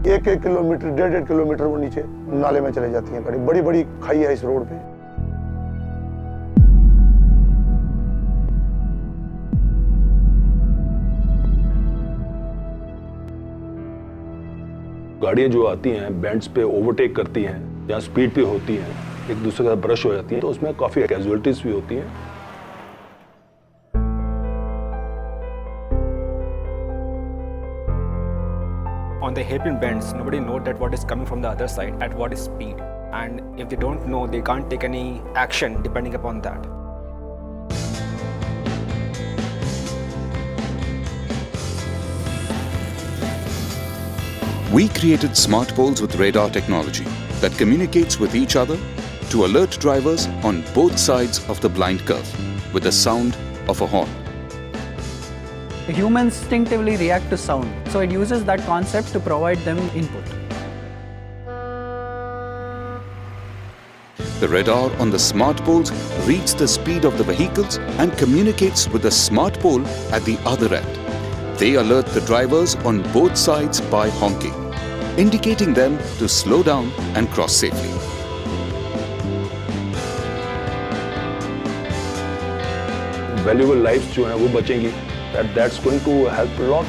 1-1 kilometre 1.5 kilometre वो नीचे नाले में चले जाती हैं गाड़ी। बड़ी बड़ी खाई है इस रोड पे। गाड़ियाँ जो आती हैं बेंड्स पे ओवरटेक करती हैं या स्पीड पे होती हैं, एक दूसरे के साथ ब्रश हो जाती हैं, तो उसमें काफ़ी कैजुअलिटीज़ भी होती हैं। On the hairpin bends, nobody knows that what is coming from the other side at what speed, and if they don't know, they can't take any action depending upon that. We created smart poles with radar technology that communicates with each other to alert drivers on both sides of the blind curve with the sound of a horn. Humans instinctively react to sound, so it uses that concept to provide them input. The radar on the smart poles reads the speed of the vehicles and communicates with the smart pole at the other end. They alert the drivers on both sides by honking, indicating them to slow down and cross safely. Valuable lives जो हैं वो बचेंगी, that's going to help a lot.